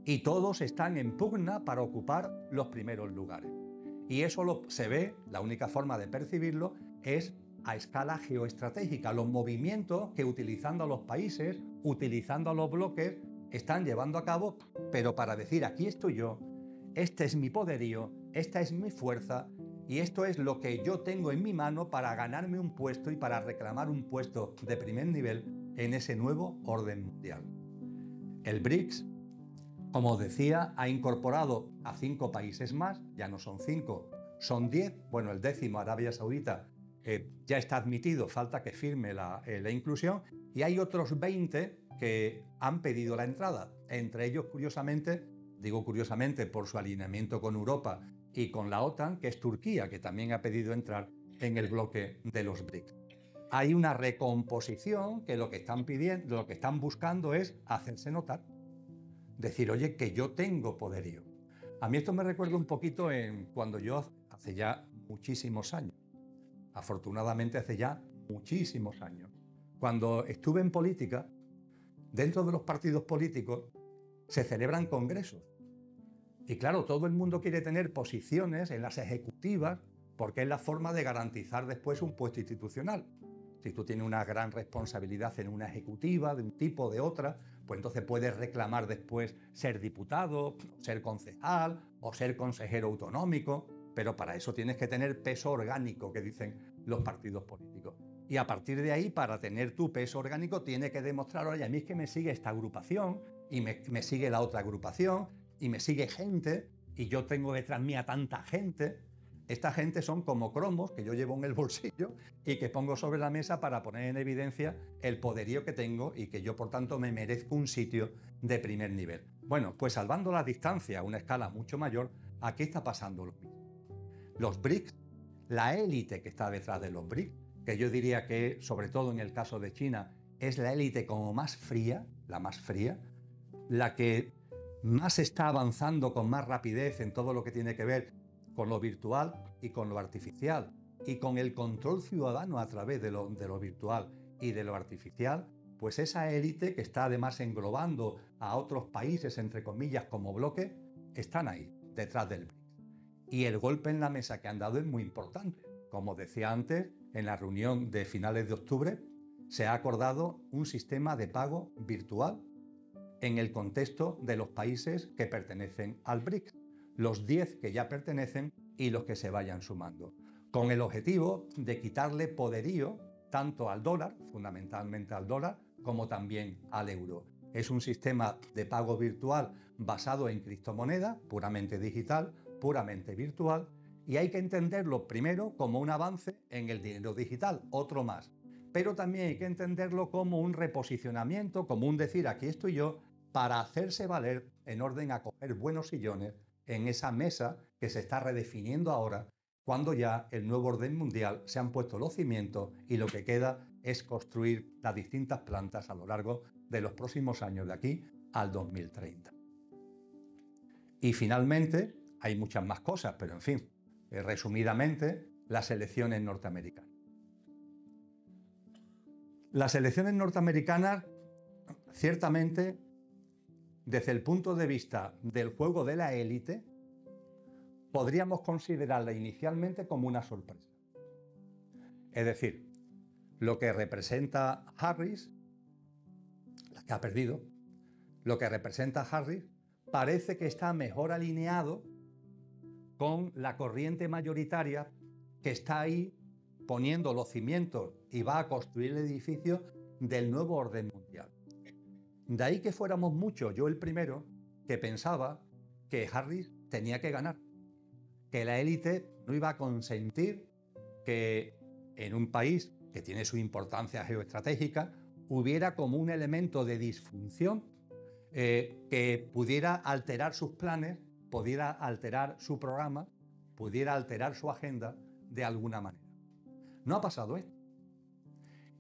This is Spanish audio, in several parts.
y todos están en pugna para ocupar los primeros lugares. Y eso se ve, la única forma de percibirlo es a escala geoestratégica, los movimientos que utilizando a los países, utilizando a los bloques, están llevando a cabo, pero para decir aquí estoy yo, este es mi poderío, esta es mi fuerza y esto es lo que yo tengo en mi mano para ganarme un puesto y para reclamar un puesto de primer nivel en ese nuevo orden mundial. El BRICS, como os decía, ha incorporado a 5 países más, ya no son 5, son 10, bueno, el 10º, Arabia Saudita, ya está admitido, falta que firme la inclusión, y hay otros 20 que han pedido la entrada, entre ellos, curiosamente, digo curiosamente por su alineamiento con Europa y con la OTAN, que es Turquía, que también ha pedido entrar en el bloque de los BRICS. Hay una recomposición que lo que están pidiendo, lo que están buscando es hacerse notar, decir, oye, que yo tengo poderío. A mí esto me recuerda un poquito en cuando yo, hace ya muchísimos años, afortunadamente hace ya muchísimos años, cuando estuve en política, dentro de los partidos políticos se celebran congresos. Y claro, todo el mundo quiere tener posiciones en las ejecutivas porque es la forma de garantizar después un puesto institucional. Si tú tienes una gran responsabilidad en una ejecutiva, de un tipo o de otra, pues entonces puedes reclamar después ser diputado, ser concejal o ser consejero autonómico, pero para eso tienes que tener peso orgánico, que dicen los partidos políticos. Y a partir de ahí, para tener tu peso orgánico, tienes que demostrar, oye, a mí es que me sigue esta agrupación y me sigue la otra agrupación y me sigue gente y yo tengo detrás mía tanta gente. Esta gente son como cromos que yo llevo en el bolsillo y que pongo sobre la mesa para poner en evidencia el poderío que tengo y que yo, por tanto, me merezco un sitio de primer nivel. Bueno, pues salvando las distancias a una escala mucho mayor, aquí está pasando lo mismo. Los BRICS, la élite que está detrás de los BRICS, que yo diría que, sobre todo en el caso de China, es la élite como más fría, la que más está avanzando con más rapidez en todo lo que tiene que ver con lo virtual y con lo artificial, y con el control ciudadano a través de lo virtual y de lo artificial, pues esa élite que está además englobando a otros países, entre comillas, como bloque, están ahí, detrás del BRICS. Y el golpe en la mesa que han dado es muy importante. Como decía antes, en la reunión de finales de octubre se ha acordado un sistema de pago virtual en el contexto de los países que pertenecen al BRICS, los 10 que ya pertenecen y los que se vayan sumando, con el objetivo de quitarle poderío tanto al dólar, fundamentalmente al dólar, como también al euro. Es un sistema de pago virtual basado en criptomoneda, puramente digital, puramente virtual, y hay que entenderlo primero como un avance en el dinero digital, otro más. Pero también hay que entenderlo como un reposicionamiento, como un decir aquí estoy yo, para hacerse valer en orden a coger buenos sillones en esa mesa que se está redefiniendo ahora, cuando ya el nuevo orden mundial se han puesto los cimientos y lo que queda es construir las distintas plantas a lo largo de los próximos años de aquí al 2030. Y finalmente, hay muchas más cosas, pero en fin, resumidamente, las elecciones norteamericanas. Las elecciones norteamericanas, ciertamente, desde el punto de vista del juego de la élite, podríamos considerarla inicialmente como una sorpresa. Es decir, lo que representa Harris, la que ha perdido, lo que representa Harris, parece que está mejor alineado con la corriente mayoritaria que está ahí poniendo los cimientos y va a construir el edificio del nuevo orden mundial. De ahí que fuéramos muchos, yo el primero, que pensaba que Harris tenía que ganar, que la élite no iba a consentir que en un país que tiene su importancia geoestratégica hubiera como un elemento de disfunción que pudiera alterar sus planes, pudiera alterar su programa, pudiera alterar su agenda de alguna manera. No ha pasado esto.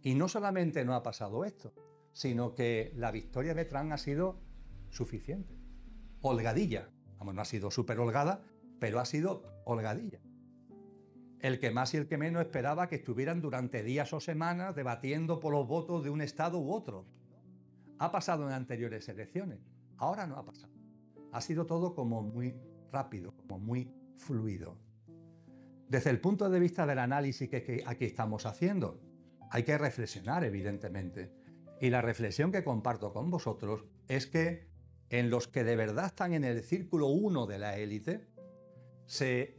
Y no solamente no ha pasado esto, sino que la victoria de Trump ha sido suficiente. Holgadilla. Vamos, no ha sido súper holgada, pero ha sido holgadilla. El que más y el que menos esperaba que estuvieran durante días o semanas debatiendo por los votos de un estado u otro. Ha pasado en anteriores elecciones, ahora no ha pasado. ha sido todo como muy rápido, como muy fluido. Desde el punto de vista del análisis que aquí estamos haciendo, hay que reflexionar, evidentemente. Y la reflexión que comparto con vosotros es que en los que de verdad están en el círculo 1 de la élite, se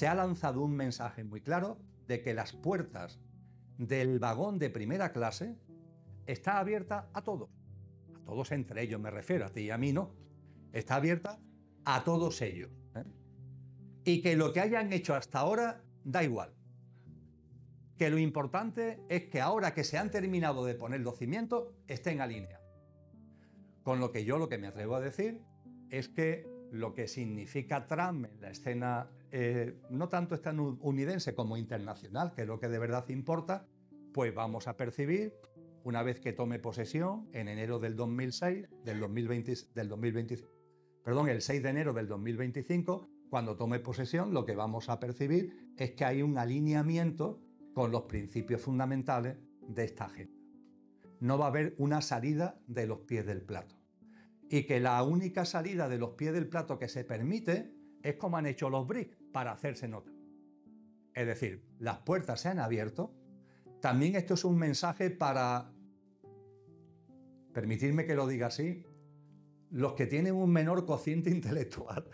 ha lanzado un mensaje muy claro de que las puertas del vagón de primera clase están abiertas a todos entre ellos me refiero, a ti y a mí no, está abierta a todos ellos, ¿eh? Y que lo que hayan hecho hasta ahora da igual, que lo importante es que ahora que se han terminado de poner los cimientos estén alineados. Con lo que yo lo que me atrevo a decir es que lo que significa Trump en la escena no tanto estadounidense como internacional, que es lo que de verdad importa, pues vamos a percibir una vez que tome posesión en enero del 2006, el 6 de enero del 2025, cuando tome posesión, lo que vamos a percibir es que hay un alineamiento con los principios fundamentales de esta agenda. No va a haber una salida de los pies del plato. Y que la única salida de los pies del plato que se permite es como han hecho los BRICS para hacerse notar. Es decir, las puertas se han abierto. También esto es un mensaje para, permitirme que lo diga así, los que tienen un menor cociente intelectual,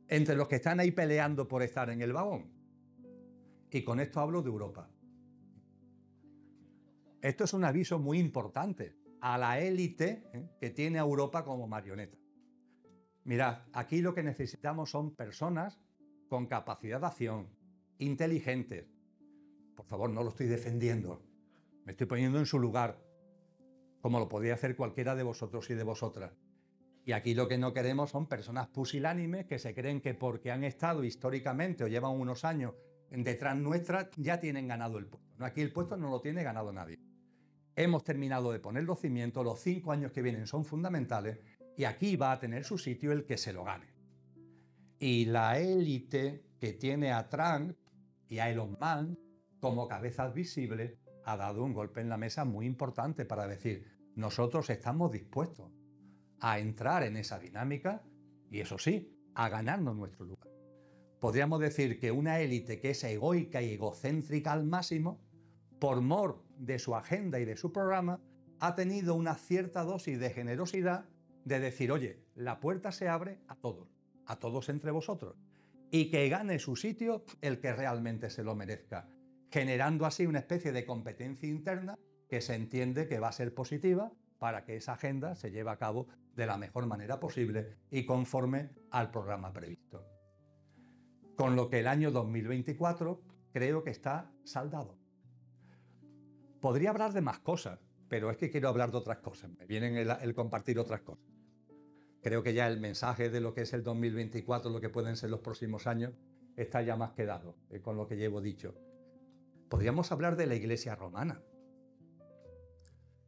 entre los que están ahí peleando por estar en el vagón. Y con esto hablo de Europa. Esto es un aviso muy importante a la élite que tiene a Europa como marioneta. Mirad, aquí lo que necesitamos son personas con capacidad de acción, inteligentes. Por favor, no lo estoy defendiendo, me estoy poniendo en su lugar, como lo podría hacer cualquiera de vosotros y de vosotras. Y aquí lo que no queremos son personas pusilánimes que se creen que porque han estado históricamente o llevan unos años detrás nuestra ya tienen ganado el puesto. No, aquí el puesto no lo tiene ganado nadie. Hemos terminado de poner los cimientos, los 5 años que vienen son fundamentales y aquí va a tener su sitio el que se lo gane. Y la élite que tiene a Trump y a Elon Musk como cabezas visibles ha dado un golpe en la mesa muy importante para decir, nosotros estamos dispuestos a entrar en esa dinámica y eso sí, a ganarnos nuestro lugar. Podríamos decir que una élite que es egoica y egocéntrica al máximo, por mor de su agenda y de su programa, ha tenido una cierta dosis de generosidad de decir, oye, la puerta se abre a todos entre vosotros, y que gane su sitio el que realmente se lo merezca, generando así una especie de competencia interna que se entiende que va a ser positiva para que esa agenda se lleve a cabo de la mejor manera posible y conforme al programa previsto. Con lo que el año 2024 creo que está saldado. Podría hablar de más cosas, pero es que quiero hablar de otras cosas. Me viene el compartir otras cosas. Creo que ya el mensaje de lo que es el 2024, lo que pueden ser los próximos años, está ya más que dado con lo que llevo dicho. Podríamos hablar de la Iglesia romana,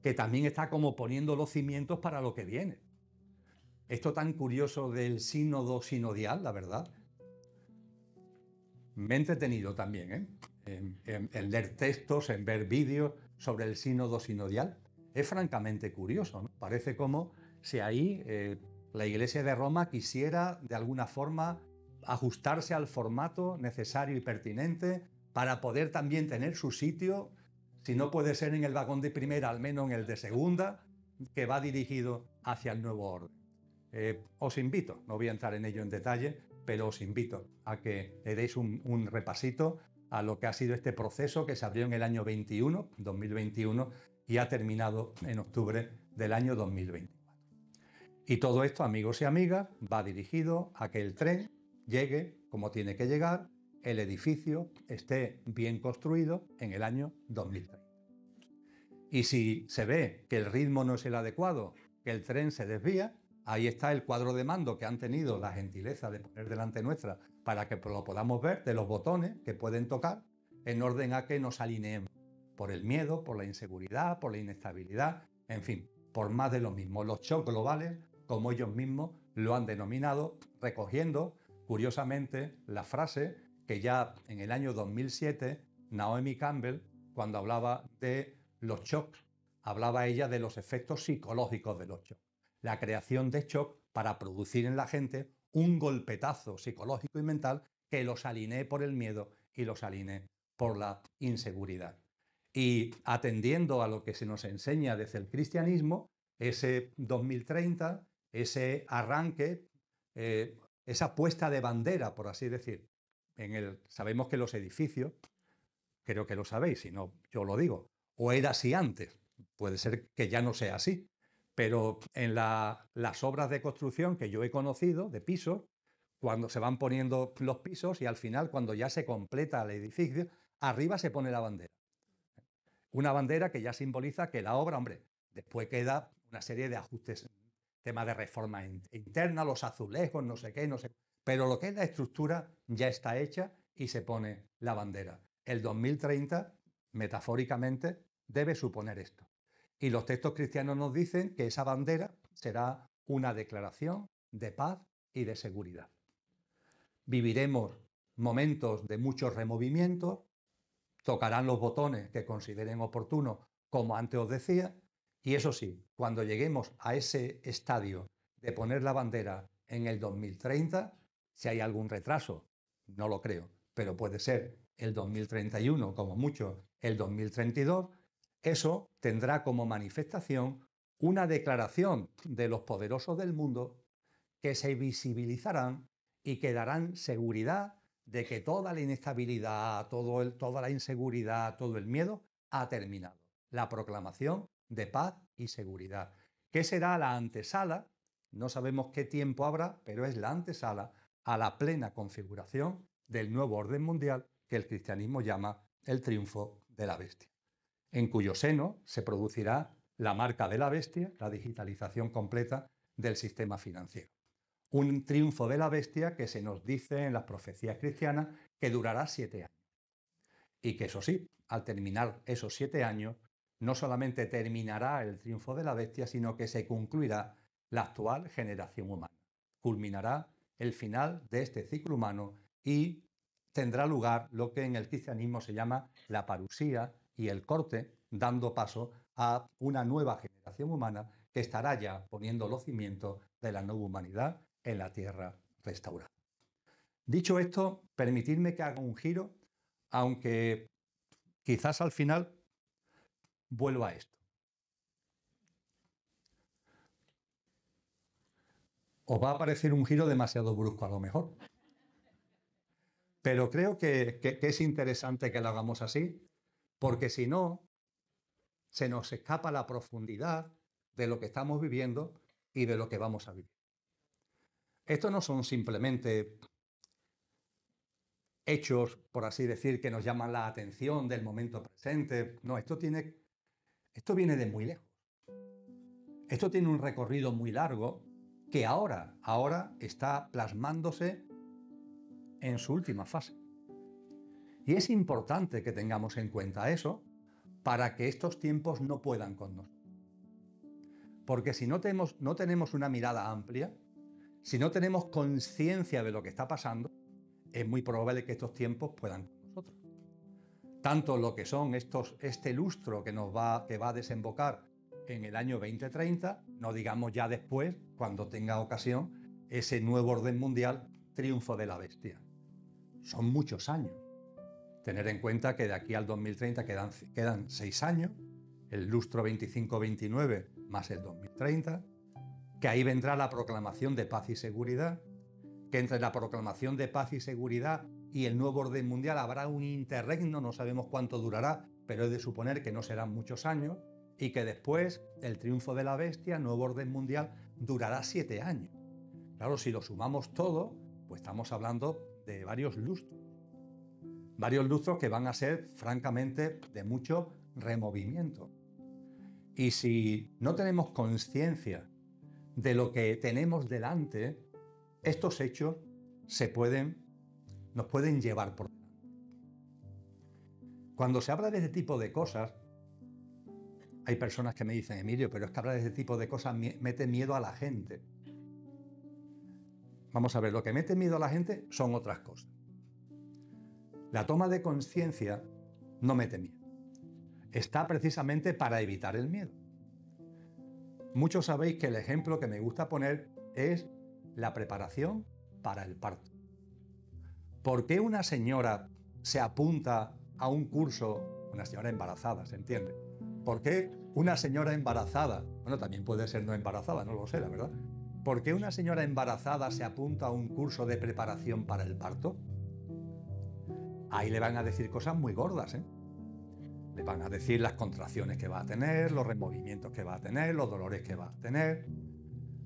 que también está como poniendo los cimientos para lo que viene. Esto tan curioso del sínodo sinodial, la verdad. Me he entretenido también en leer textos, en ver vídeos sobre el sínodo sinodial. Es francamente curioso, ¿no? Parece como si ahí la Iglesia de Roma quisiera de alguna forma ajustarse al formato necesario y pertinente para poder también tener su sitio, si no puede ser en el vagón de primera, al menos en el de segunda, que va dirigido hacia el nuevo orden. Os invito, no voy a entrar en ello en detalle, pero os invito a que le deis un repasito a lo que ha sido este proceso que se abrió en el año 2021, y ha terminado en octubre del año 2024. Y todo esto, amigos y amigas, va dirigido a que el tren llegue como tiene que llegar, el edificio esté bien construido en el año 2030. Y si se ve que el ritmo no es el adecuado, que el tren se desvía, ahí está el cuadro de mando que han tenido la gentileza de poner delante nuestra para que lo podamos ver, de los botones que pueden tocar, en orden a que nos alineemos por el miedo, por la inseguridad, por la inestabilidad, en fin, por más de lo mismo. Los shocks globales, como ellos mismos lo han denominado, recogiendo, curiosamente, la frase que ya en el año 2007, Naomi Campbell, cuando hablaba de los shocks, hablaba ella de los efectos psicológicos de los shocks. la creación de shock para producir en la gente un golpetazo psicológico y mental que los alinee por el miedo y los alinee por la inseguridad. Y atendiendo a lo que se nos enseña desde el cristianismo, ese 2030, ese arranque, esa puesta de bandera, por así decir. Sabemos que los edificios, creo que lo sabéis, si no, yo lo digo, o era así antes, puede ser que ya no sea así, pero en las obras de construcción que yo he conocido, de pisos, cuando se van poniendo los pisos y al final, cuando ya se completa el edificio, arriba se pone la bandera. Una bandera que ya simboliza que la obra, hombre, después queda una serie de ajustes, temas de reforma interna, los azulejos, no sé qué, no sé. Pero lo que es la estructura ya está hecha y se pone la bandera. El 2030, metafóricamente, debe suponer esto. Y los textos cristianos nos dicen que esa bandera será una declaración de paz y de seguridad. Viviremos momentos de muchos removimientos, tocarán los botones que consideren oportunos, como antes os decía, y eso sí, cuando lleguemos a ese estadio de poner la bandera en el 2030, si hay algún retraso, no lo creo, pero puede ser el 2031, como mucho el 2032, eso tendrá como manifestación una declaración de los poderosos del mundo que se visibilizarán y que darán seguridad de que toda la inestabilidad, toda la inseguridad, todo el miedo ha terminado. La proclamación de paz y seguridad. ¿Qué será la antesala? No sabemos qué tiempo habrá, pero es la antesala a la plena configuración del nuevo orden mundial que el cristianismo llama el triunfo de la bestia, en cuyo seno se producirá la marca de la bestia, la digitalización completa del sistema financiero. Un triunfo de la bestia que se nos dice en las profecías cristianas que durará 7 años. Y que eso sí, al terminar esos 7 años, no solamente terminará el triunfo de la bestia, sino que se concluirá la actual generación humana. Culminará el final de este ciclo humano y tendrá lugar lo que en el cristianismo se llama la parusía y el corte, dando paso a una nueva generación humana que estará ya poniendo los cimientos de la nueva humanidad en la tierra restaurada. Dicho esto, permitidme que haga un giro, aunque quizás al final vuelva a esto. Os va a parecer un giro demasiado brusco a lo mejor, pero creo que es interesante que lo hagamos así, porque si no, se nos escapa la profundidad de lo que estamos viviendo y de lo que vamos a vivir. Estos no son simplemente hechos, por así decir, que nos llaman la atención del momento presente. No, esto viene de muy lejos. Esto tiene un recorrido muy largo que ahora está plasmándose en su última fase. Y es importante que tengamos en cuenta eso para que estos tiempos no puedan con nosotros. Porque si no tenemos una mirada amplia, si no tenemos conciencia de lo que está pasando, es muy probable que estos tiempos puedan con nosotros. Tanto lo que son este lustro que va a desembocar en el año 2030, no digamos ya después, cuando tenga ocasión, ese nuevo orden mundial, triunfo de la bestia. Son muchos años. Tener en cuenta que de aquí al 2030 quedan 6 años, el lustro 25-29 más el 2030, que ahí vendrá la proclamación de paz y seguridad, que entre la proclamación de paz y seguridad y el nuevo orden mundial habrá un interregno, no sabemos cuánto durará, pero es de suponer que no serán muchos años, y que después el triunfo de la bestia, nuevo orden mundial, durará 7 años. Claro, si lo sumamos todo, pues estamos hablando de varios lustros que van a ser francamente de mucho removimiento. Y si no tenemos conciencia de lo que tenemos delante, estos hechos nos pueden llevar por delante. Cuando se habla de este tipo de cosas, hay personas que me dicen, Emilio, pero es que hablar de este tipo de cosas mete miedo a la gente. Vamos a ver, lo que mete miedo a la gente son otras cosas. La toma de conciencia no mete miedo. Está precisamente para evitar el miedo. Muchos sabéis que el ejemplo que me gusta poner es la preparación para el parto. ¿Por qué una señora se apunta a un curso, una señora embarazada, se entiende? ¿Por qué una señora embarazada, bueno, también puede ser no embarazada, no lo sé, la verdad? ¿Por qué una señora embarazada se apunta a un curso de preparación para el parto? Ahí le van a decir cosas muy gordas, ¿eh? Le van a decir las contracciones que va a tener, los removimientos que va a tener, los dolores que va a tener.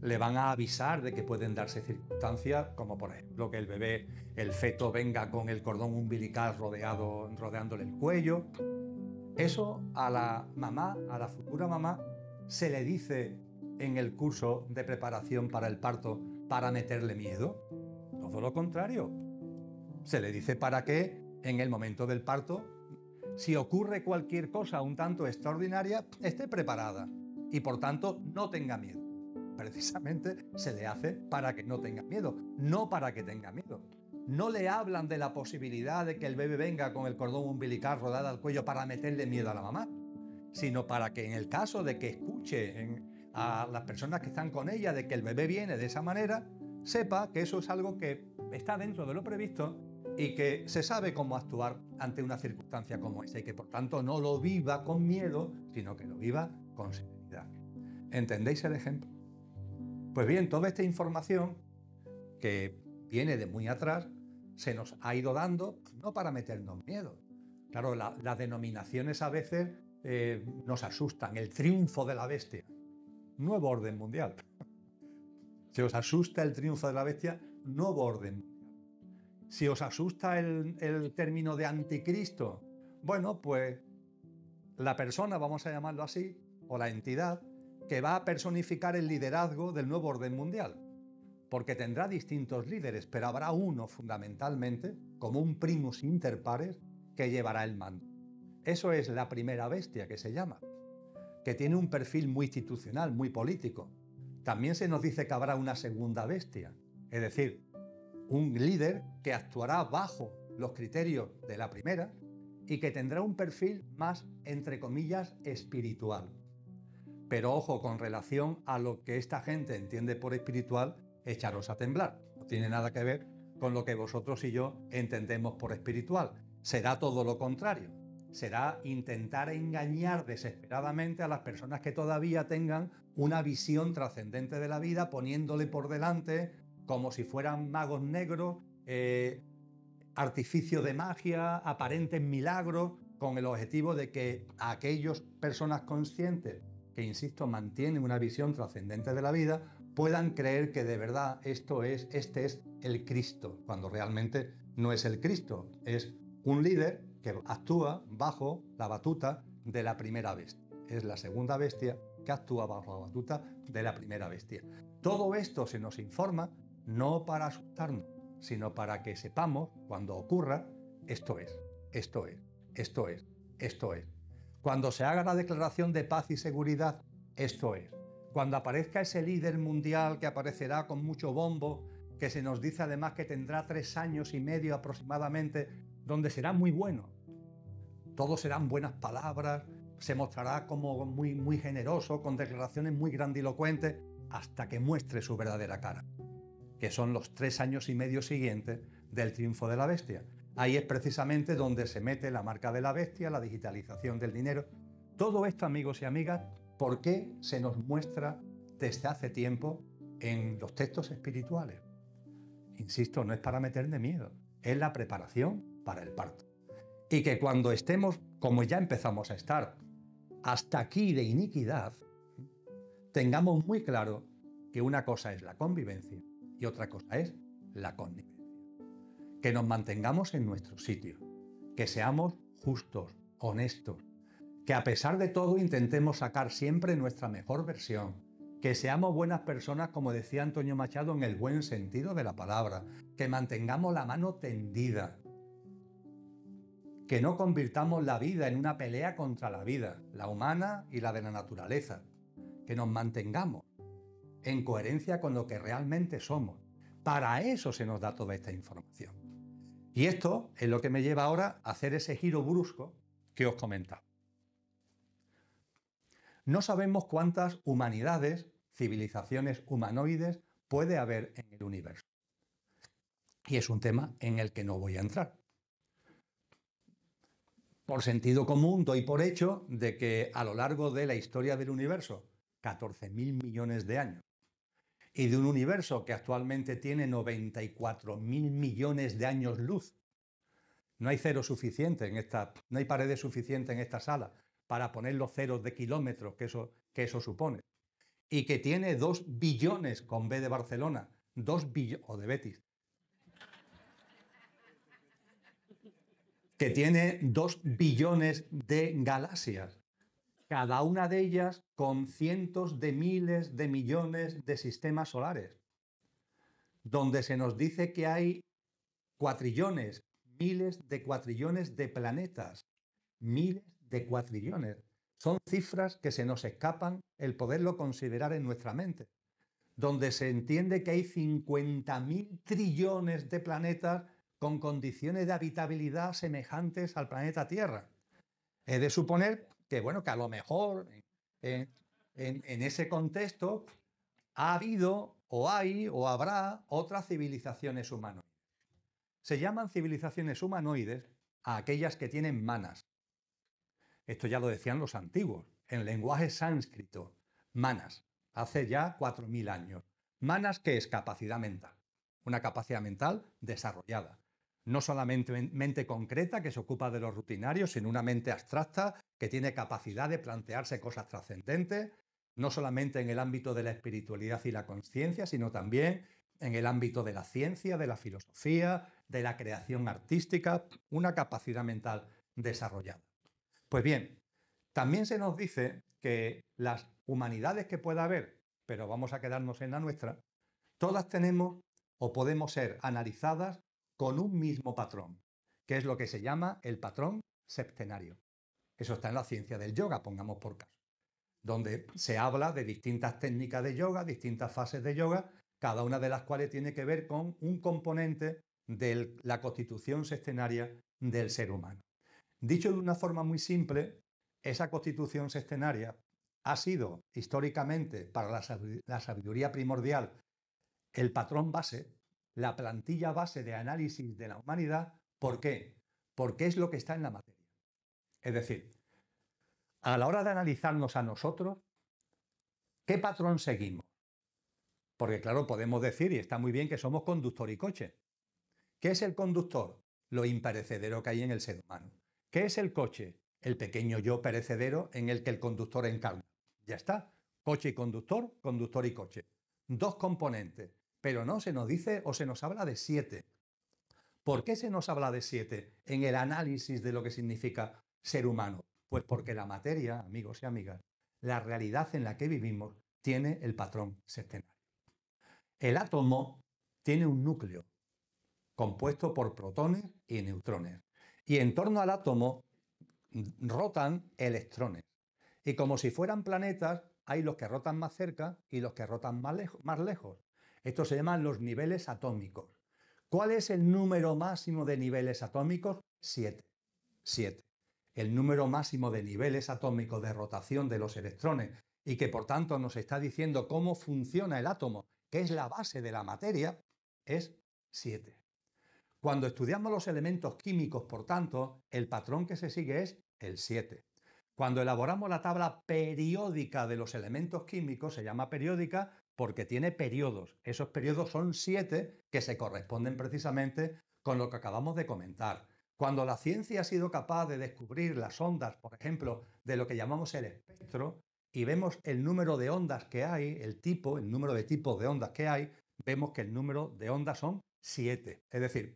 Le van a avisar de que pueden darse circunstancias como por ejemplo que el bebé, el feto venga con el cordón umbilical rodeándole el cuello. Eso a la mamá, a la futura mamá, se le dice en el curso de preparación para el parto para meterle miedo. Todo lo contrario. Se le dice para que en el momento del parto, si ocurre cualquier cosa un tanto extraordinaria, esté preparada y por tanto no tenga miedo. Precisamente se le hace para que no tenga miedo, no para que tenga miedo. No le hablan de la posibilidad de que el bebé venga con el cordón umbilical rodado al cuello para meterle miedo a la mamá, sino para que en el caso de que escuche a las personas que están con ella de que el bebé viene de esa manera, sepa que eso es algo que está dentro de lo previsto y que se sabe cómo actuar ante una circunstancia como esa y que por tanto no lo viva con miedo, sino que lo viva con serenidad. ¿Entendéis el ejemplo? Pues bien, toda esta información que viene de muy atrás se nos ha ido dando no para meternos miedo. Claro, las denominaciones a veces nos asustan. El triunfo de la bestia. Nuevo orden mundial. Si os asusta el triunfo de la bestia, nuevo orden mundial. Si os asusta el término de anticristo, bueno, pues la persona, vamos a llamarlo así, o la entidad, que va a personificar el liderazgo del nuevo orden mundial. Porque tendrá distintos líderes, pero habrá uno fundamentalmente, como un primus inter pares, que llevará el mando. Eso es la primera bestia que se llama, que tiene un perfil muy institucional, muy político. También se nos dice que habrá una segunda bestia, es decir, un líder que actuará bajo los criterios de la primera y que tendrá un perfil más, entre comillas, espiritual. Pero ojo, con relación a lo que esta gente entiende por espiritual, echaros a temblar. No tiene nada que ver con lo que vosotros y yo entendemos por espiritual. Será todo lo contrario. Será intentar engañar desesperadamente a las personas que todavía tengan una visión trascendente de la vida, poniéndole por delante como si fueran magos negros, artificio de magia, aparentes milagros, con el objetivo de que aquellas personas conscientes que, insisto, mantienen una visión trascendente de la vida, puedan creer que de verdad este es el Cristo, cuando realmente no es el Cristo, es un líder que actúa bajo la batuta de la primera bestia. Es la segunda bestia que actúa bajo la batuta de la primera bestia. Todo esto se nos informa no para asustarnos, sino para que sepamos, cuando ocurra, esto es, esto es, esto es, esto es. Cuando se haga la declaración de paz y seguridad, esto es. Cuando aparezca ese líder mundial que aparecerá con mucho bombo, que se nos dice además que tendrá 3 años y medio aproximadamente, donde será muy bueno. Todos serán buenas palabras, se mostrará como muy generoso, con declaraciones muy grandilocuentes, hasta que muestre su verdadera cara, que son los 3 años y medio siguientes del triunfo de la bestia. Ahí es precisamente donde se mete la marca de la bestia, la digitalización del dinero. Todo esto, amigos y amigas, ¿por qué se nos muestra desde hace tiempo en los textos espirituales? Insisto, no es para meterle miedo, es la preparación para el parto. Y que cuando estemos, como ya empezamos a estar, hasta aquí de iniquidad, tengamos muy claro que una cosa es la convivencia y otra cosa es la connivencia. Que nos mantengamos en nuestro sitio, que seamos justos, honestos, que a pesar de todo intentemos sacar siempre nuestra mejor versión, que seamos buenas personas, como decía Antonio Machado, en el buen sentido de la palabra, que mantengamos la mano tendida, que no convirtamos la vida en una pelea contra la vida, la humana y la de la naturaleza, que nos mantengamos en coherencia con lo que realmente somos. Para eso se nos da toda esta información. Y esto es lo que me lleva ahora a hacer ese giro brusco que os comentaba. No sabemos cuántas humanidades, civilizaciones humanoides, puede haber en el universo. Y es un tema en el que no voy a entrar. Por sentido común doy por hecho de que a lo largo de la historia del universo, 14.000 millones de años, y de un universo que actualmente tiene 94.000 millones de años luz, no hay cero suficiente no hay paredes suficientes en esta sala para poner los ceros de kilómetros que eso supone, y que tiene 2 billones con B de Barcelona, 2 billones, o de Betis, que tiene 2 billones de galaxias, cada una de ellas con cientos de miles de millones de sistemas solares, donde se nos dice que hay cuatrillones, miles de cuatrillones de planetas, miles de cuatrillones. Son cifras que se nos escapan el poderlo considerar en nuestra mente, donde se entiende que hay 50.000 trillones de planetas con condiciones de habitabilidad semejantes al planeta Tierra. He de suponer que, bueno, que a lo mejor en ese contexto ha habido o hay o habrá otras civilizaciones humanoides. Se llaman civilizaciones humanoides a aquellas que tienen manas. Esto ya lo decían los antiguos, en lenguaje sánscrito, manas, hace ya 4.000 años. Manas, ¿qué es? Capacidad mental. Una capacidad mental desarrollada. No solamente mente concreta que se ocupa de lo rutinario, sino una mente abstracta que tiene capacidad de plantearse cosas trascendentes, no solamente en el ámbito de la espiritualidad y la conciencia, sino también en el ámbito de la ciencia, de la filosofía, de la creación artística, una capacidad mental desarrollada. Pues bien, también se nos dice que las humanidades que pueda haber, pero vamos a quedarnos en la nuestra, todas tenemos o podemos ser analizadas con un mismo patrón, que es lo que se llama el patrón septenario. Eso está en la ciencia del yoga, pongamos por caso, donde se habla de distintas técnicas de yoga, distintas fases de yoga, cada una de las cuales tiene que ver con un componente de la constitución sextenaria del ser humano. Dicho de una forma muy simple, esa constitución sextenaria ha sido históricamente para la sabiduría primordial el patrón base, la plantilla base de análisis de la humanidad. ¿Por qué? Porque es lo que está en la materia. Es decir, a la hora de analizarnos a nosotros, ¿qué patrón seguimos? Porque claro, podemos decir, y está muy bien, que somos conductor y coche. ¿Qué es el conductor? Lo imperecedero que hay en el ser humano. ¿Qué es el coche? El pequeño yo perecedero en el que el conductor encarna. Ya está. Coche y conductor, conductor y coche. 2 componentes. Pero no se nos dice o se nos habla de 7. ¿Por qué se nos habla de 7 en el análisis de lo que significa ser humano? Pues porque la materia, amigos y amigas, la realidad en la que vivimos, tiene el patrón septenario. El átomo tiene un núcleo compuesto por protones y neutrones. Y en torno al átomo rotan electrones. Y como si fueran planetas, hay los que rotan más cerca y los que rotan más lejos. Estos se llaman los niveles atómicos. ¿Cuál es el número máximo de niveles atómicos? 7. 7. El número máximo de niveles atómicos de rotación de los electrones y que por tanto nos está diciendo cómo funciona el átomo, que es la base de la materia, es 7. Cuando estudiamos los elementos químicos, por tanto, el patrón que se sigue es el 7. Cuando elaboramos la tabla periódica de los elementos químicos, se llama periódica porque tiene periodos. Esos periodos son 7 que se corresponden precisamente con lo que acabamos de comentar. Cuando la ciencia ha sido capaz de descubrir las ondas, por ejemplo, de lo que llamamos el espectro, y vemos el número de ondas que hay, el número de tipos de ondas que hay, vemos que el número de ondas son 7. Es decir,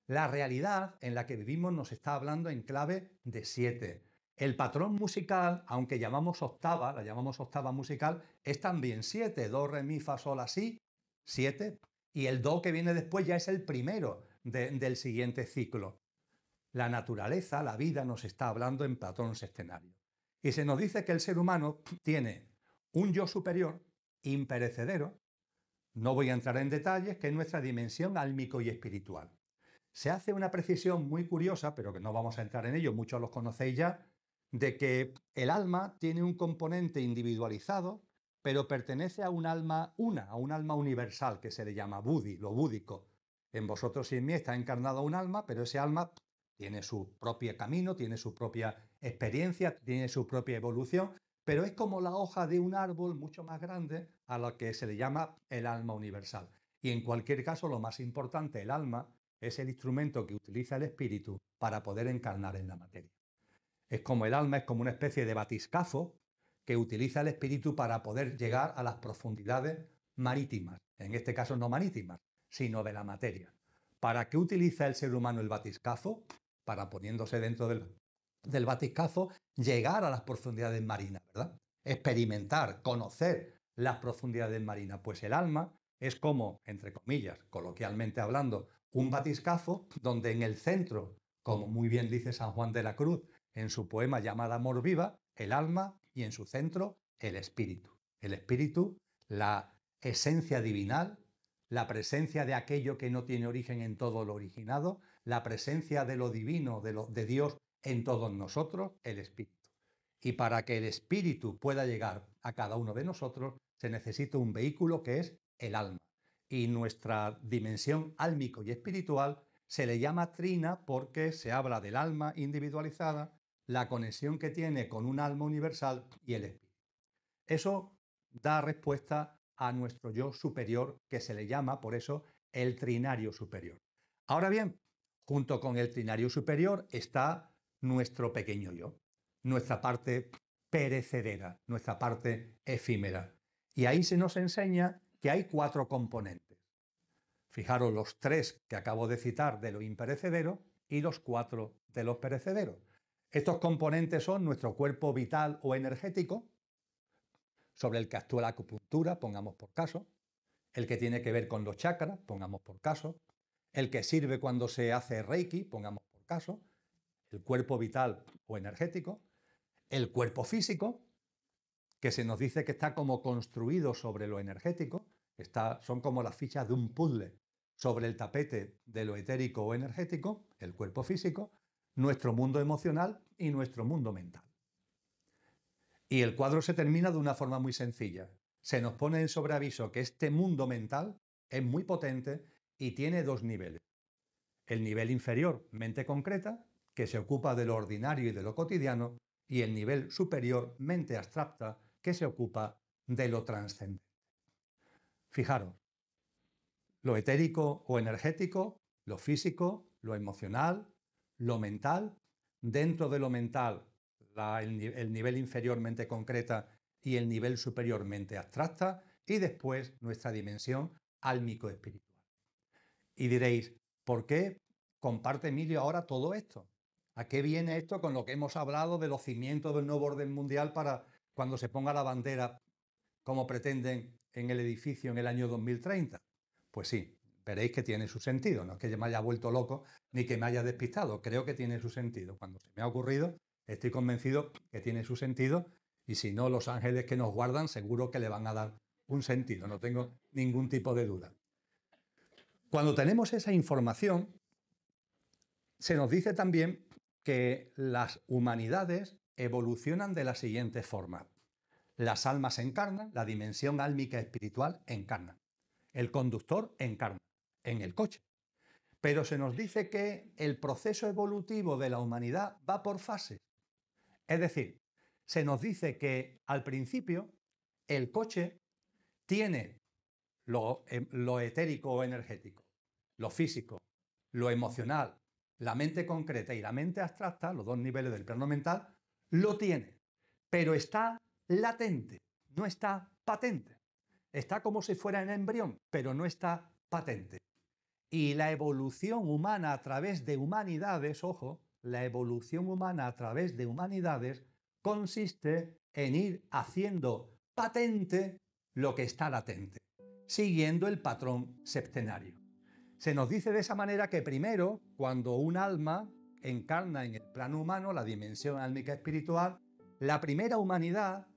la realidad en la que vivimos nos está hablando en clave de 7. El patrón musical, aunque la llamamos octava musical, es también 7. Do, re, mi, fa, sol, la, si, 7. Y el do que viene después ya es el primero del siguiente ciclo. La naturaleza, la vida, nos está hablando en patrón sextenario. Y se nos dice que el ser humano tiene un yo superior, imperecedero, no voy a entrar en detalles, que es nuestra dimensión álmico y espiritual. Se hace una precisión muy curiosa, pero que no vamos a entrar en ello, muchos los conocéis ya, de que el alma tiene un componente individualizado, pero pertenece a un alma a un alma universal que se le llama Buddhi, lo búdico. En vosotros y en mí está encarnado un alma, pero ese alma tiene su propio camino, tiene su propia experiencia, tiene su propia evolución, pero es como la hoja de un árbol mucho más grande a la que se le llama el alma universal. Y en cualquier caso, lo más importante, el alma es el instrumento que utiliza el espíritu para poder encarnar en la materia. Es como el alma, es como una especie de batiscafo que utiliza el espíritu para poder llegar a las profundidades marítimas, en este caso no marítimas, sino de la materia. ¿Para qué utiliza el ser humano el batiscafo? Para, poniéndose dentro del batiscafo, llegar a las profundidades marinas, ¿verdad? Experimentar, conocer las profundidades marinas. Pues el alma es como, entre comillas, coloquialmente hablando, un batiscafo donde en el centro, como muy bien dice San Juan de la Cruz en su poema llamado Amor Viva, el alma y en su centro el espíritu. El espíritu, la esencia divinal, la presencia de aquello que no tiene origen en todo lo originado, la presencia de lo divino, de Dios en todos nosotros, el espíritu. Y para que el espíritu pueda llegar a cada uno de nosotros, se necesita un vehículo que es el alma. Y nuestra dimensión álmico y espiritual se le llama trina porque se habla del alma individualizada, la conexión que tiene con un alma universal y el espíritu. Eso da respuesta a nuestro yo superior, que se le llama, por eso, el trinario superior. Ahora bien, junto con el trinario superior está nuestro pequeño yo, nuestra parte perecedera, nuestra parte efímera. Y ahí se nos enseña que hay 4 componentes. Fijaros los 3 que acabo de citar de lo imperecedero y los 4 de los perecederos. Estos componentes son nuestro cuerpo vital o energético, sobre el que actúa la acupuntura, pongamos por caso, el que tiene que ver con los chakras, pongamos por caso, el que sirve cuando se hace Reiki, pongamos por caso, el cuerpo vital o energético, el cuerpo físico, que se nos dice que está como construido sobre lo energético, son como las fichas de un puzzle sobre el tapete de lo etérico o energético, el cuerpo físico, nuestro mundo emocional y nuestro mundo mental. Y el cuadro se termina de una forma muy sencilla. Se nos pone en sobreaviso que este mundo mental es muy potente y tiene 2 niveles. El nivel inferior, mente concreta, que se ocupa de lo ordinario y de lo cotidiano, y el nivel superior, mente abstracta, que se ocupa de lo trascendente. Fijaros, lo etérico o energético, lo físico, lo emocional, lo mental, dentro de lo mental, el nivel inferior, mente concreta, y el nivel superior, mente abstracta, y después nuestra dimensión álmico-espiritual. Y diréis, ¿por qué comparte Emilio ahora todo esto? ¿A qué viene esto con lo que hemos hablado de los cimientos del nuevo orden mundial para cuando se ponga la bandera, como pretenden en el edificio en el año 2030? Pues sí, veréis que tiene su sentido. No es que yo me haya vuelto loco ni que me haya despistado. Creo que tiene su sentido. Cuando se me ha ocurrido, estoy convencido que tiene su sentido. Y si no, los ángeles que nos guardan seguro que le van a dar un sentido. No tengo ningún tipo de duda. Cuando tenemos esa información, se nos dice también que las humanidades evolucionan de la siguiente forma. Las almas encarnan, la dimensión álmica espiritual encarna. El conductor encarna en el coche. Pero se nos dice que el proceso evolutivo de la humanidad va por fases. Es decir, se nos dice que al principio el coche tiene lo etérico o energético, lo físico, lo emocional, la mente concreta y la mente abstracta, los 2 niveles del plano mental, lo tiene, pero está latente, no está patente. Está como si fuera en embrión, pero no está patente. Y la evolución humana a través de humanidades, ojo, la evolución humana a través de humanidades consiste en ir haciendo patente lo que está latente, siguiendo el patrón septenario. Se nos dice de esa manera que primero, cuando un alma encarna en el plano humano, la dimensión álmica espiritual, la primera humanidad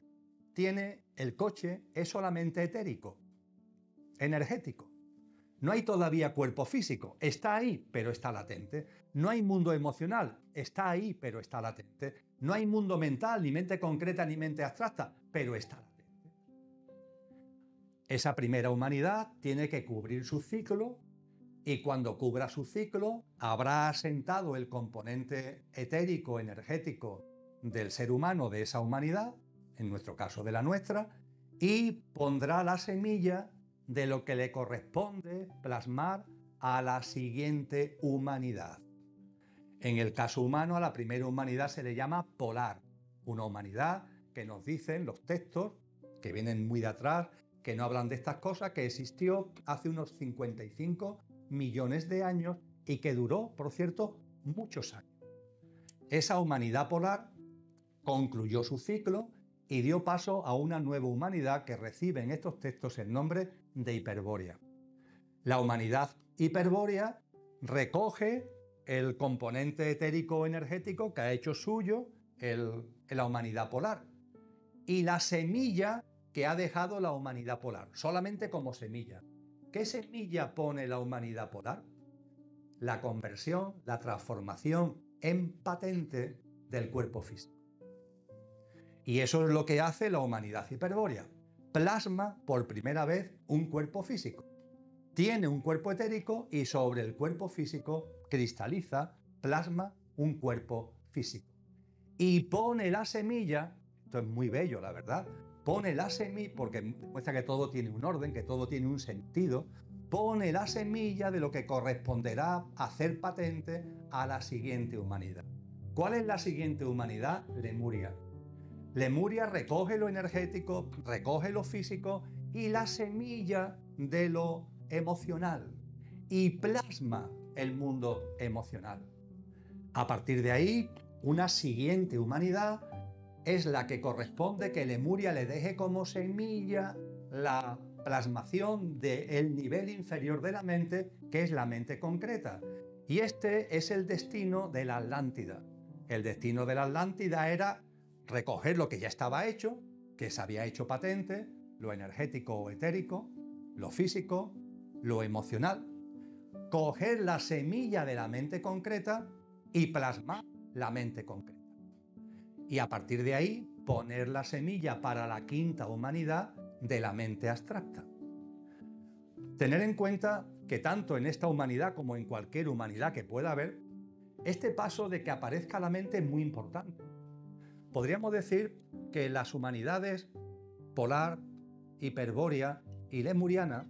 tiene el coche, es solamente etérico, energético. No hay todavía cuerpo físico, está ahí, pero está latente. No hay mundo emocional, está ahí, pero está latente. No hay mundo mental, ni mente concreta, ni mente abstracta, pero está latente. Esa primera humanidad tiene que cubrir su ciclo y cuando cubra su ciclo habrá asentado el componente etérico, energético del ser humano de esa humanidad, en nuestro caso de la nuestra, y pondrá la semilla de lo que le corresponde plasmar a la siguiente humanidad. En el caso humano, a la primera humanidad se le llama polar, una humanidad que nos dicen los textos, que vienen muy de atrás, que no hablan de estas cosas, que existió hace unos 55 millones de años y que duró, por cierto, muchos años. Esa humanidad polar concluyó su ciclo y dio paso a una nueva humanidad que recibe en estos textos el nombre de Hiperbórea. La humanidad hiperbórea recoge el componente etérico energético que ha hecho suyo la humanidad polar y la semilla que ha dejado la humanidad polar, solamente como semilla. ¿Qué semilla pone la humanidad polar? La conversión, la transformación en patente del cuerpo físico. Y eso es lo que hace la humanidad hiperbórea. Plasma por primera vez un cuerpo físico. Tiene un cuerpo etérico y sobre el cuerpo físico cristaliza, plasma un cuerpo físico. Y pone la semilla, esto es muy bello, la verdad, pone la semilla, porque muestra que todo tiene un orden, que todo tiene un sentido, pone la semilla de lo que corresponderá hacer patente a la siguiente humanidad. ¿Cuál es la siguiente humanidad? Lemuria. Lemuria recoge lo energético, recoge lo físico y la semilla de lo emocional y plasma el mundo emocional. A partir de ahí, una siguiente humanidad es la que corresponde que Lemuria le deje como semilla la plasmación del nivel inferior de la mente, que es la mente concreta. Y este es el destino de la Atlántida. El destino de la Atlántida era recoger lo que ya estaba hecho, que se había hecho patente, lo energético o etérico, lo físico, lo emocional, coger la semilla de la mente concreta y plasmar la mente concreta. Y a partir de ahí poner la semilla para la quinta humanidad de la mente abstracta. Tener en cuenta que tanto en esta humanidad como en cualquier humanidad que pueda haber, este paso de que aparezca la mente es muy importante. Podríamos decir que las humanidades polar, hiperbórea y lemuriana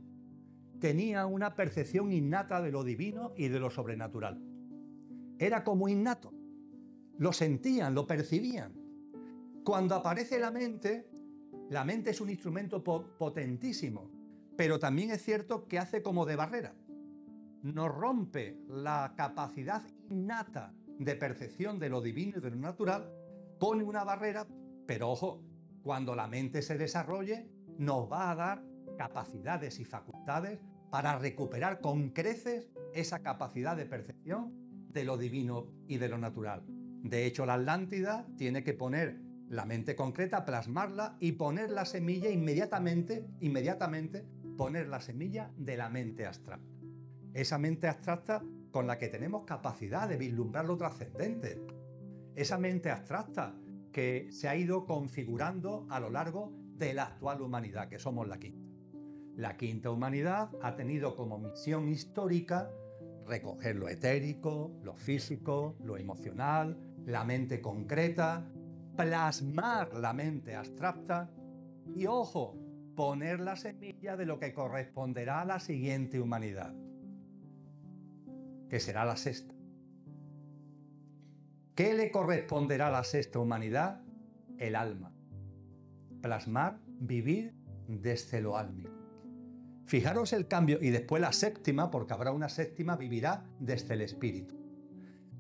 tenían una percepción innata de lo divino y de lo sobrenatural. Era como innato. Lo sentían, lo percibían. Cuando aparece la mente es un instrumento potentísimo, pero también es cierto que hace como de barrera. Nos rompe la capacidad innata de percepción de lo divino y de lo natural, pone una barrera, pero ojo, cuando la mente se desarrolle, nos va a dar capacidades y facultades para recuperar con creces esa capacidad de percepción de lo divino y de lo natural. De hecho, la Atlántida tiene que poner la mente concreta, plasmarla y poner la semilla inmediatamente poner la semilla de la mente abstracta. Esa mente abstracta con la que tenemos capacidad de vislumbrar lo trascendente. Esa mente abstracta que se ha ido configurando a lo largo de la actual humanidad, que somos la quinta. La quinta humanidad ha tenido como misión histórica recoger lo etérico, lo físico, lo emocional, la mente concreta, plasmar la mente abstracta y, ojo, poner la semilla de lo que corresponderá a la siguiente humanidad, que será la sexta. ¿Qué le corresponderá a la sexta humanidad? El alma. Plasmar, vivir desde lo álmico. Fijaros el cambio, y después la séptima, porque habrá una séptima, vivirá desde el espíritu.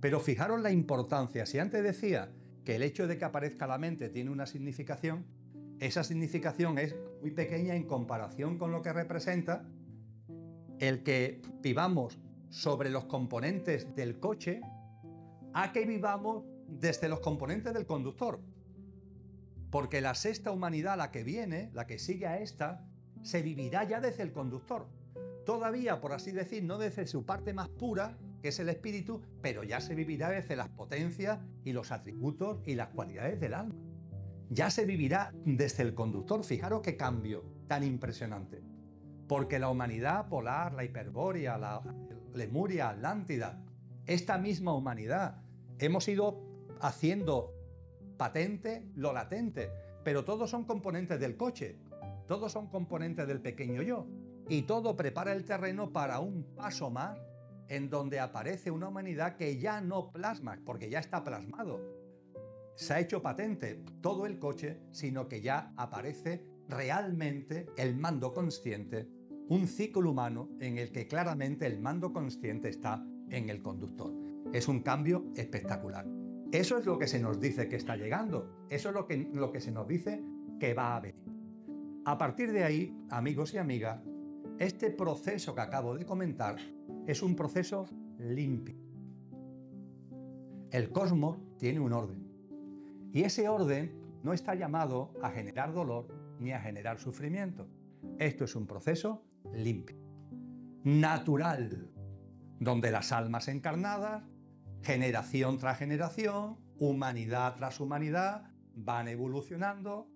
Pero fijaros la importancia. Si antes decía que el hecho de que aparezca la mente tiene una significación, esa significación es muy pequeña en comparación con lo que representa el que vivamos sobre los componentes del coche a que vivamos desde los componentes del conductor. Porque la sexta humanidad, la que viene, la que sigue a esta, se vivirá ya desde el conductor. todavía, por así decir, no desde su parte más pura, que es el espíritu, pero ya se vivirá desde las potencias y los atributos y las cualidades del alma. Ya se vivirá desde el conductor. Fijaros qué cambio tan impresionante. Porque la humanidad polar, la Hiperbórea, la Lemuria, Atlántida, esta misma humanidad, hemos ido haciendo patente lo latente, pero todos son componentes del coche, todos son componentes del pequeño yo, y todo prepara el terreno para un paso más en donde aparece una humanidad que ya no plasma, porque ya está plasmado. Se ha hecho patente todo el coche, sino que ya aparece realmente el mando consciente, un ciclo humano en el que claramente el mando consciente está en el conductor. Es un cambio espectacular. Eso es lo que se nos dice que está llegando, eso es lo que se nos dice que va a venir. A partir de ahí, amigos y amigas, este proceso que acabo de comentar es un proceso limpio. El cosmos tiene un orden. Y ese orden no está llamado a generar dolor ni a generar sufrimiento. Esto es un proceso limpio, natural, donde las almas encarnadas, generación tras generación, humanidad tras humanidad, van evolucionando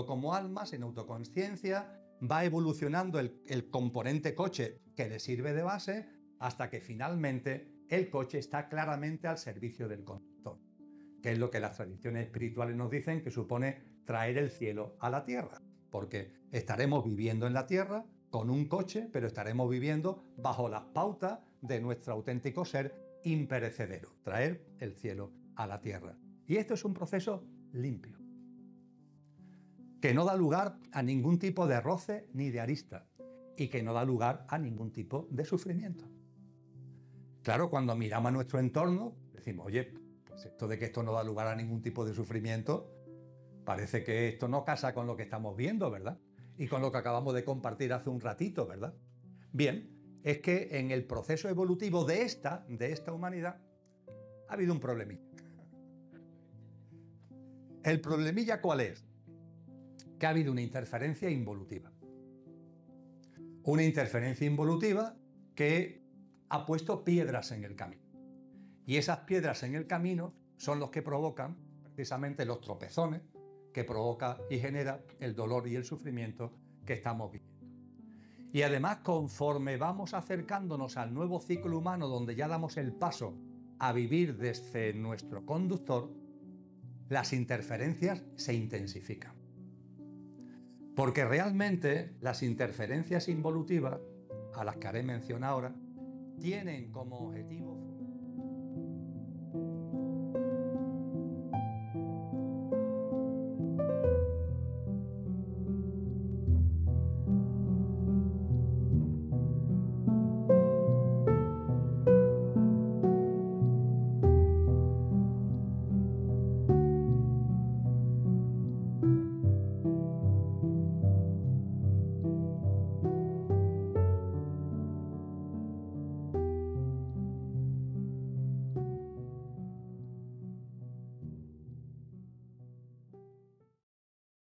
como almas en autoconsciencia, va evolucionando el componente coche que le sirve de base hasta que finalmente el coche está claramente al servicio del conductor, que es lo que las tradiciones espirituales nos dicen que supone traer el cielo a la tierra, porque estaremos viviendo en la tierra con un coche, pero estaremos viviendo bajo las pautas de nuestro auténtico ser imperecedero, traer el cielo a la tierra. Y esto es un proceso limpio, que no da lugar a ningún tipo de roce ni de arista, y que no da lugar a ningún tipo de sufrimiento. Claro, cuando miramos a nuestro entorno, decimos, oye, pues esto de que esto no da lugar a ningún tipo de sufrimiento, parece que esto no casa con lo que estamos viendo, ¿verdad? Y con lo que acabamos de compartir hace un ratito, ¿verdad? Bien, es que en el proceso evolutivo de esta humanidad ha habido un problemilla. ¿El problemilla cuál es? Que ha habido una interferencia involutiva. Una interferencia involutiva que ha puesto piedras en el camino. Y esas piedras en el camino son los que provocan precisamente los tropezones que provoca y genera el dolor y el sufrimiento que estamos viviendo. Y además, conforme vamos acercándonos al nuevo ciclo humano, donde ya damos el paso a vivir desde nuestro conductor, las interferencias se intensifican. Porque realmente las interferencias involutivas, a las que haré mención ahora, tienen como objetivo